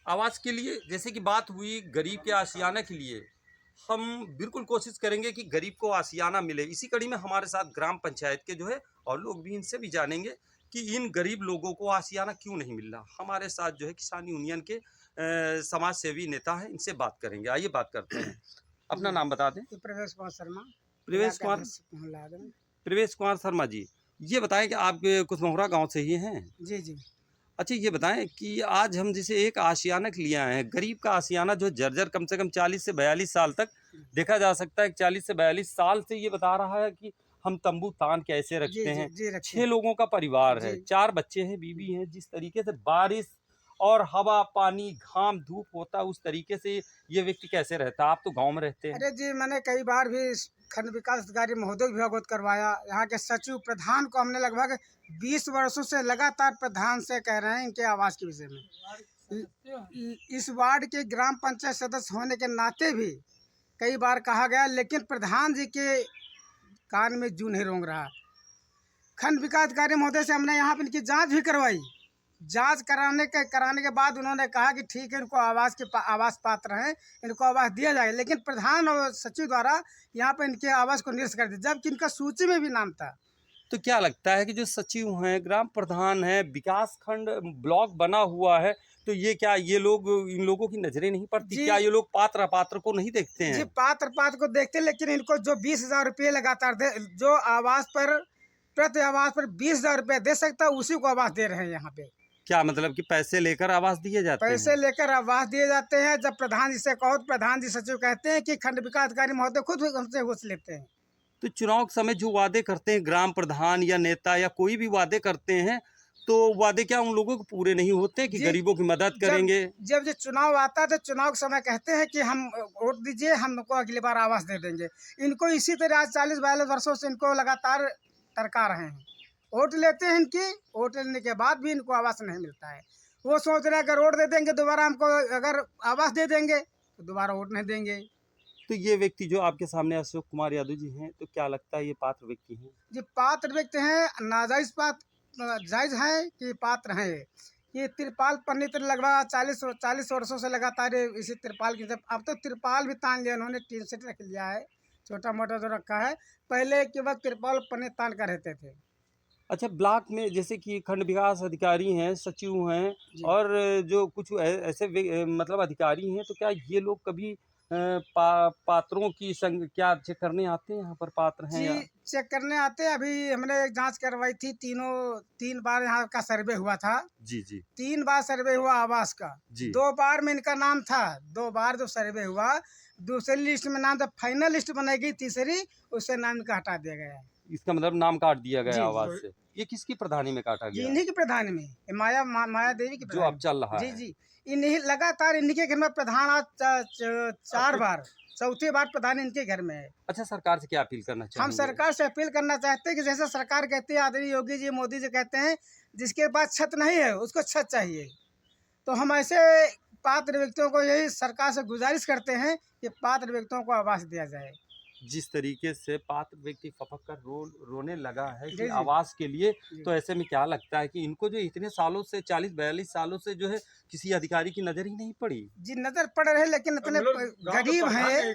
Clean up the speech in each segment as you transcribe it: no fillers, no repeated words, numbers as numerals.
आवास के लिए जैसे कि बात हुई गरीब के आशियाना के लिए, हम बिल्कुल कोशिश करेंगे कि गरीब को आशियाना मिले। इसी कड़ी में हमारे साथ ग्राम पंचायत के जो है और लोग भी, इनसे भी जानेंगे कि इन गरीब लोगों को आशियाना क्यों नहीं मिल रहा। हमारे साथ जो है किसान यूनियन के समाज सेवी नेता हैं, इनसे बात करेंगे। आइए बात करते हैं। अपना नाम बता दें। प्रवेश कुमार शर्मा। प्रवेश कुमार प्रवेश कुमार शर्मा जी, ये बताएं कि आप कुशमोहरा गांव से ही हैं? जी जी। अच्छा, ये बताएं कि आज हम जैसे एक आशियाना के लिए आए हैं, गरीब का आशियाना जो जर्जर कम से कम 40 से 42 साल तक देखा जा सकता है। 40 से 42 साल से ये बता रहा है कि हम तंबू तान कैसे रखते हैं। 6 लोगों का परिवार है, 4 बच्चे हैं, बीवी हैं। जिस तरीके से बारिश और हवा, पानी, घाम, धूप होता है, उस तरीके से ये व्यक्ति कैसे रहता है? आप तो गाँव में रहते हैं। अरे जी, मैंने कई बार भी खंड विकास अधिकारी महोदय को भी अवगत करवाया। यहाँ के सचिव प्रधान को हमने लगभग 20 वर्षों से लगातार प्रधान से कह रहे हैं इनके आवास के विषय में। इस वार्ड के ग्राम पंचायत सदस्य होने के नाते भी कई बार कहा गया, लेकिन प्रधान जी के कान में जूं नहीं रेंग रहा। खंड विकास अधिकारी महोदय से हमने यहाँ पर इनकी जाँच भी करवाई। जांच कराने के बाद उन्होंने कहा कि ठीक है, इनको आवास पात्र हैं, इनको आवास दिया जाएगा। लेकिन प्रधान और सचिव द्वारा यहाँ पर इनके आवास को निरस्त कर दिया, जबकि इनका सूची में भी नाम था। तो क्या लगता है कि जो सचिव हैं, ग्राम प्रधान हैं, विकास खंड ब्लॉक बना हुआ है, तो ये क्या ये लोग, इन लोगों की नजरें नहीं पड़ती? क्या ये लोग पात्र अपात्र को नहीं देखते हैं? जी, पात्र को देखते हैं, लेकिन इनको जो 20,000 रुपये लगातार दे, जो प्रति आवास पर 20,000 रुपये दे सकता है, उसी को आवास दे रहे हैं यहाँ पे। क्या मतलब कि पैसे लेकर आवास दिए जाते हैं? पैसे लेकर आवास दिए जाते हैं। जब प्रधान जी से कहो तो प्रधान जी सचिव कहते हैं कि खंड विकास अधिकारी महोदय खुद हमसे घूस लेते हैं। तो चुनाव के समय जो वादे करते हैं ग्राम प्रधान या नेता या कोई भी वादे करते हैं, तो वादे क्या उन लोगों को पूरे नहीं होते कि गरीबों की मदद करेंगे? जब ये चुनाव आता है तो चुनाव के समय कहते हैं कि हम वोट दीजिए, हमको अगली बार आवास दे देंगे। इनको इसी तरह आज 40-42 वर्षों से इनको लगातार टरका रहे हैं। वोट लेते हैं इनकी, वोट लेने के बाद भी इनको आवास नहीं मिलता है। वो सोच रहे हैं अगर वोट दे देंगे दोबारा हमको, अगर आवास दे देंगे तो दोबारा वोट नहीं देंगे। तो ये व्यक्ति जो आपके सामने अशोक कुमार यादव जी हैं, तो क्या लगता है ये पात्र व्यक्ति हैं? जी, पात्र व्यक्ति हैं। नाजायज जायज है कि पात्र हैं। ये तिरपाल पन्नी लगभग 40 वर्षों से लगातार इसी तिरपाल की, अब तो तिरपाल भी तान लिया उन्होंने, टीन सेट रख लिया है, छोटा मोटा जो रखा है। पहले के वक्त तिरपाल पन्नी तान कर रहते थे। अच्छा, ब्लॉक में जैसे कि खंड विकास अधिकारी हैं, सचिव हैं और जो कुछ ऐसे मतलब अधिकारी हैं, तो क्या ये लोग कभी पात्रों की क्या चेक करने आते हैं यहाँ पर, पात्र हैं या? चेक करने आते हैं। अभी हमने एक जांच करवाई थी, 3 बार यहाँ का सर्वे हुआ था। जी जी। 3 बार सर्वे हुआ आवास का जी। 2 बार में इनका नाम था। 2 बार जो सर्वे हुआ, दूसरी लिस्ट में नाम था, फाइनल लिस्ट बनाई गई तीसरी, उससे नाम इनका हटा दिया गया है। इसका मतलब नाम काट दिया गया आवास से। ये किसकी प्रधानी में काटा गया? इन्हीं की प्रधानी में, माया देवी की जो अब चल रहा है। जी जी, इन्हीं लगातार इन्हीं के घर में प्रधान आज 4 बार, चौथी बार प्रधान इनके घर में है। अच्छा, सरकार से क्या अपील करना चाहेंगे? हम सरकार से अपील करना चाहते हैं कि जैसे सरकार कहती है, आदरणीय योगी जी, मोदी जी कहते हैं जिसके पास छत नहीं है उसको छत चाहिए, तो हम ऐसे पात्र व्यक्तियों को यही सरकार से गुजारिश करते हैं कि पात्र व्यक्तियों को आवास दिया जाए। जिस तरीके से पात्र व्यक्ति फपक कर रोने लगा है कि आवास के लिए, तो ऐसे में क्या लगता है कि इनको जो इतने सालों से 40-42 सालों से जो है किसी अधिकारी की नजर ही नहीं पड़ी? जी, नजर पड़ रहे, लेकिन इतने गरीब हैं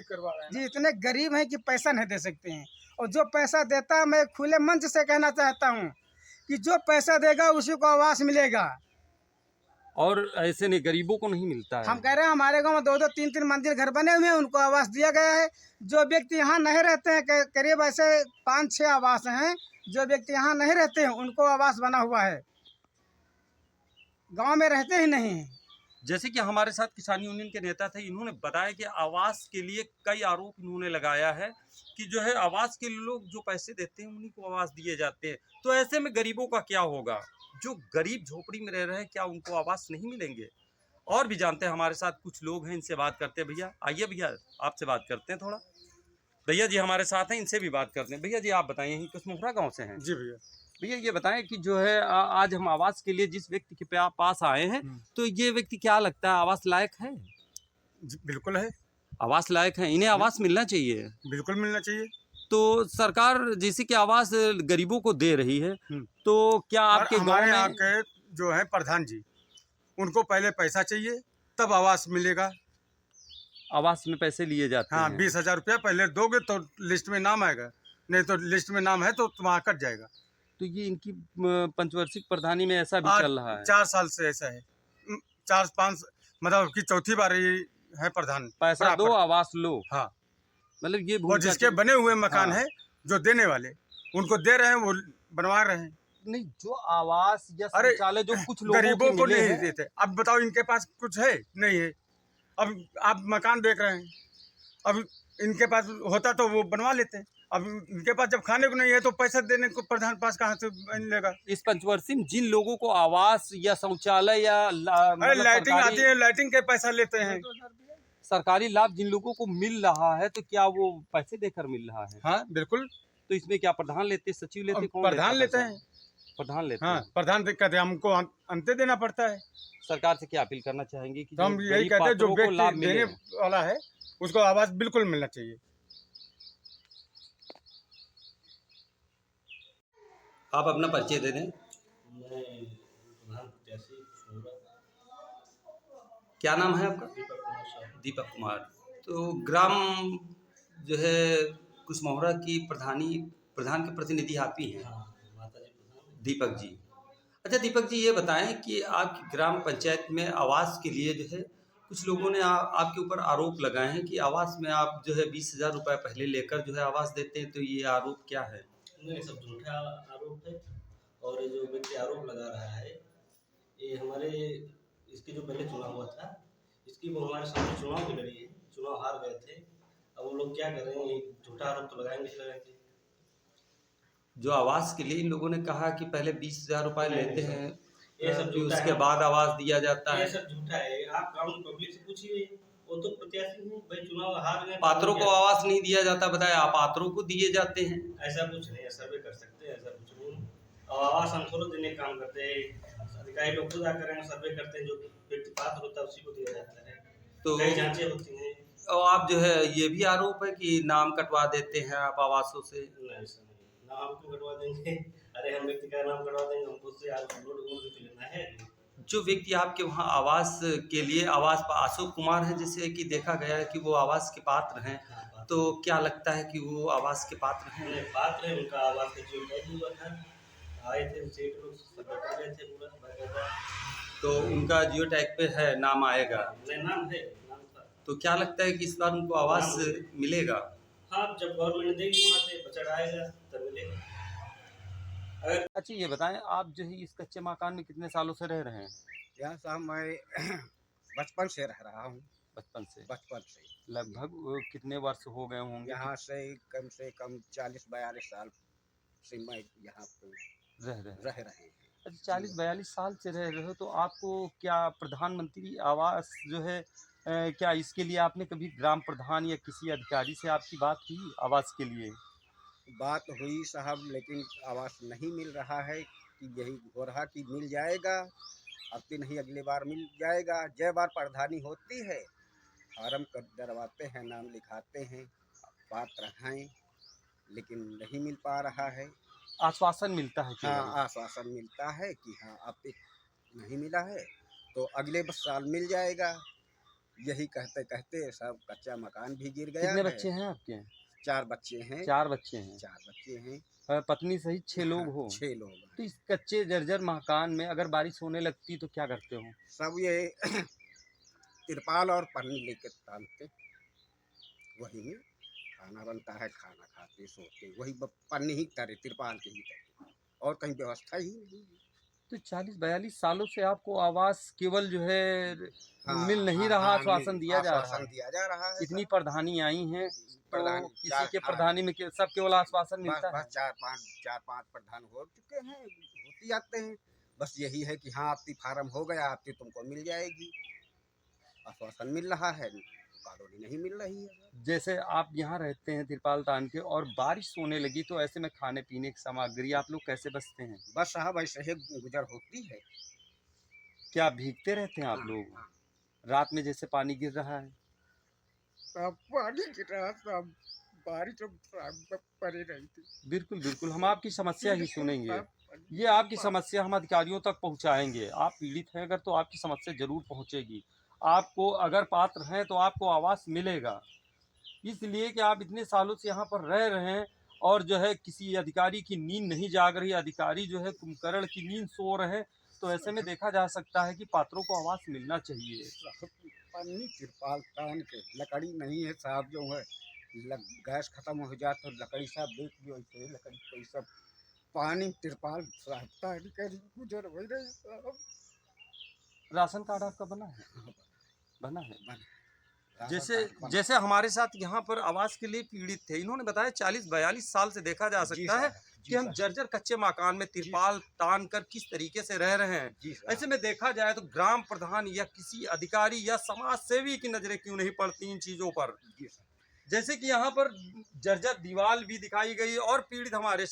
जी, इतने गरीब हैं कि पैसा नहीं दे सकते हैं। और जो पैसा देता है, मैं खुले मंच से कहना चाहता हूँ कि जो पैसा देगा उसी को आवास मिलेगा। और ऐसे नहीं, गरीबों को नहीं मिलता है। हम कह रहे हैं हमारे गांव में 2-2, 3-3 मंदिर घर बने हुए हैं, उनको आवास दिया गया है। जो व्यक्ति यहाँ नहीं रहते हैं, करीब ऐसे 5-6 आवास हैं, जो व्यक्ति यहाँ नहीं रहते हैं उनको आवास बना हुआ है, गांव में रहते ही नहीं हैं। जैसे कि हमारे साथ किसान यूनियन के नेता थे, इन्होंने बताया कि आवास के लिए कई आरोप इन्होंने लगाया है कि जो है आवास के लोग जो पैसे देते हैं उन्हीं को आवास दिए जाते हैं। तो ऐसे में गरीबों का क्या होगा? जो गरीब झोपड़ी में रह रहे हैं, क्या उनको आवास नहीं मिलेंगे? और भी जानते हैं, हमारे साथ कुछ लोग हैं, इनसे बात करते हैं। भैया आइए, भैया आपसे बात करते हैं थोड़ा। भैया जी हमारे साथ हैं, इनसे भी बात करते हैं। भैया जी आप बताइए, यहीं कुशमोहरा गाँव से हैं? जी भैया। भैया ये बताएं कि जो है आज हम आवास के लिए जिस व्यक्ति के पास आए हैं, तो ये व्यक्ति क्या लगता है आवास लायक है? बिल्कुल है, आवास लायक है, इन्हें आवास मिलना चाहिए। बिल्कुल मिलना चाहिए। तो सरकार जैसे कि आवास गरीबों को दे रही है, तो क्या आपके गांव में यहाँ के जो है प्रधान जी, उनको पहले पैसा चाहिए, तब आवास मिलेगा। आवास में पैसे लिए जाते हाँ, हैं। 20,000 रुपया पहले दोगे तो लिस्ट में नाम आएगा, नहीं तो लिस्ट में नाम है तो वहाँ कट जाएगा। तो ये इनकी पंचवार्षिक प्रधानी में ऐसा भी आज चल रहा है। 4 साल से ऐसा है। 4-5 मतलब कि चौथी बार ये है प्रधान। पैसा दो बराबर। आवास लो, हाँ, मतलब ये और भूमिका जिसके बने हुए मकान हाँ। है, जो देने वाले उनको दे रहे हैं, वो बनवा रहे हैं। नहीं, जो आवास या अरे, शौचालय जो कुछ लोगों गरीबों के को मिले नहीं हैं, देते। अब बताओ, इनके पास कुछ है नहीं है। अब आप मकान देख रहे हैं, अब इनके पास होता तो वो बनवा लेते हैं। अब इनके पास जब खाने को नहीं है तो पैसा देने को प्रधान पास कहाँ से मिलेगा? इस पंचवर्षीय में जिन लोगों को आवास या शौचालय या अरे मतलब लाइटिंग आती सरकारी है, लाइटिंग के पैसा लेते हैं। सरकारी लाभ जिन लोगों को मिल रहा है, तो क्या वो पैसे देकर मिल रहा है? हाँ, बिल्कुल। तो इसमें क्या प्रधान लेते, सचिव लेते, अब कौन प्रधान लेते पैसा? हैं। प्रधान लेते हाँ, हैं। प्रधान कहते हैं हमको अंते देना पड़ता है। सरकार से क्या अपील करना चाहेंगे कि तो हम जो यही गरीब कहते हैं, जो पात्रों को लाभ व्यक्ति मिले? देने वाला है उसको आवास बिल्कुल मिलना चाहिए। आप अपना परिचय दे दें। क्या नाम है आपका? दीपक कुमार। तो ग्राम जो है कुशमोहरा की प्रधान के प्रतिनिधि आप ही हैं? दीपक जी। अच्छा दीपक जी, ये बताएं कि आपकी ग्राम पंचायत में आवास के लिए जो है कुछ लोगों ने आपके ऊपर आरोप लगाए हैं कि आवास में आप जो है 20,000 रुपये पहले लेकर जो है आवास देते हैं, तो ये आरोप क्या है? नहीं, सब झूठा आरोप है। और ये जो व्यक्ति आरोप लगा रहा है, ये हमारे इसके जो पहले चुनाव हुआ था, इसकी वो हमारे सामने चुनाव भी लड़ी है, चुनाव हार गए थे। अब वो लोग क्या कर रहे हैं, ये झूठा आरोप तो लगाएंगे ही लगाएंगे। जो आवास के लिए इन लोगों ने कहा कि पहले 20,000 रुपये लेते हैं, ये सब फिर झूठा उसके है। बाद आवास दिया जाता ये है। सब झूठा है। आप ग्राउंड पब्लिक से पूछिए, वो तो प्रत्याशी हैं भाई, चुनाव हार गए। पात्रों को आवास नहीं दिया जाता, बताया आप, पात्रों को दिए जाते हैं। ऐसा कुछ नहीं है, सर्वे कर सकते हैं, ऐसा कुछ नहीं। और आवास हम थोड़ा देने का काम करते हैं, अधिकारी लोग खुद आकर सर्वे करते हैं, जो व्यक्ति पात्र होता है उसी को दिया जाता है। तो कई जांचें होती हैं। और आप जो है ये भी आरोप है कि नाम कटवा देते हैं आप आवासों से। नहीं, ऐसा नहीं, नाम क्यों कटवा देंगे? अरे हम व्यक्ति का नाम कटवा देंगे, हमको उससे आज वोट तो लेना है। जो व्यक्ति आपके वहाँ आवास के लिए अशोक कुमार है, जैसे कि देखा गया है कि वो आवास के पात्र हैं, हाँ, तो क्या लगता है कि वो आवास के पात्र हैं? नहीं, पात्र है, उनका आवास का जो टैग हुआ था, आए थे सेठ लोग, सब कर गए थे पूरा बाकायदा। तो उनका जियो टैग पे है, नाम आएगा। नहीं, नाम है, नाम था। तो क्या लगता है कि इस बार उनको आवास मिलेगा? हाँ, जब गवर्नमेंट देगी वहाँ से बजट आएगा तब मिलेगा। अगर अच्छा ये बताएं, आप जो है इस कच्चे मकान में कितने सालों से रह रहे हैं? यहाँ साहब मैं बचपन से रह रहा हूँ। बचपन से? बचपन से लगभग कितने वर्ष हो गए होंगे? यहाँ से कम 40-42 साल से मैं यहाँ पे रह रहे हैं। अच्छा, 40-42 साल से रह रहे हो, तो आपको क्या प्रधानमंत्री आवास जो है क्या इसके लिए आपने कभी ग्राम प्रधान या किसी अधिकारी से आपकी बात हुई आवास के लिए? बात हुई साहब, लेकिन आवास नहीं मिल रहा है। कि यही हो रहा कि मिल जाएगा, अब तो नहीं अगली बार मिल जाएगा। जय बार प्रधानी होती है, फार्म डरवाते हैं, नाम लिखाते हैं, पात्र हैं, लेकिन नहीं मिल पा रहा है। आश्वासन मिलता है केवल? हाँ, आश्वासन मिलता है कि हाँ अब तक नहीं मिला है तो अगले साल मिल जाएगा। यही कहते कहते सब कच्चा मकान भी गिर गया कितने है। बच्चे हैं आपके? 4 बच्चे हैं। 4 बच्चे हैं। 4 बच्चे हैं। पत्नी सहित 6 लोग हो? 6 लोग हैं। तो इस कच्चे जर्जर मकान में अगर बारिश होने लगती तो क्या करते हो? सब ये तिरपाल और पन्नी लेके टांगते, वही में खाना बनता है, खाना खाते सोते वही पन्नी ही तरे, तिरपाल के ही तरे, और कहीं व्यवस्था ही नहीं। तो 40-42 सालों से आपको आवास केवल जो है हाँ, मिल नहीं हाँ, रहा, हाँ, आश्वासन दिया जा रहा आश्वासन है। दिया जा रहा है। इतनी प्रधानी आई हैं तो प्रधान किसी के हाँ, प्रधानी में सब केवल आश्वासन मिलता है। बस 4-5 प्रधान हो चुके हैं, होती जाते हैं। बस यही है कि हाँ आपकी फार्म हो गया, आपकी तुमको मिल जाएगी। आश्वासन मिल रहा है, कॉलोनी नहीं मिल रही है। जैसे आप यहाँ रहते हैं तिरपाल तान के और बारिश होने लगी, तो ऐसे में खाने पीने की सामग्री आप लोग कैसे बचते हैं? बस साहब ऐसे ही गुजर होती है। क्या भीगते रहते हैं आप हाँ, लोग? हाँ। रात में जैसे पानी गिर रहा है? सब पानी गिर रहा, सब बारिश सब पड़ी रही थी। बिल्कुल बिल्कुल, हम आपकी समस्या ही सुनेंगे। ये आपकी समस्या हम अधिकारियों तक पहुंचाएंगे। आप पीड़ित हैं अगर तो आपकी समस्या जरूर पहुंचेगी। आपको अगर पात्र हैं तो आपको आवास मिलेगा। इसलिए कि आप इतने सालों से यहाँ पर रह रहे हैं और जो है किसी अधिकारी की नींद नहीं जाग रही, अधिकारी जो है कुंभकर्ण की नींद सो रहे हैं, तो ऐसे में देखा जा सकता है कि पात्रों को आवास मिलना चाहिए। पन्नी तिरपाल तान के लकड़ी नहीं है साहब, जो है गैस खत्म हो जाए तो लकड़ी साहब देख लो, ऐसे लकड़ी पैसा पानी तिरपाल साहब गुजर हो रही साहब। राशन कार्ड आपका बना है? बना है। राशन जैसे कार्ड बना। जैसे हमारे साथ यहाँ पर आवास के लिए पीड़ित थे, इन्होंने बताया 40-42 साल से देखा जा जी सकता है साहब, जी कि हम साहब, जर्जर कच्चे मकान में तिरपाल तान कर किस तरीके से रह रहे हैं। जी साहब। ऐसे में देखा जाए तो ग्राम प्रधान या किसी अधिकारी या समाज सेवी की नजरें क्यों नहीं पड़ती इन चीजों पर। जी साहब। जैसे कि यहाँ पर जर्जर दीवार भी दिखाई गई और पीड़ित हमारे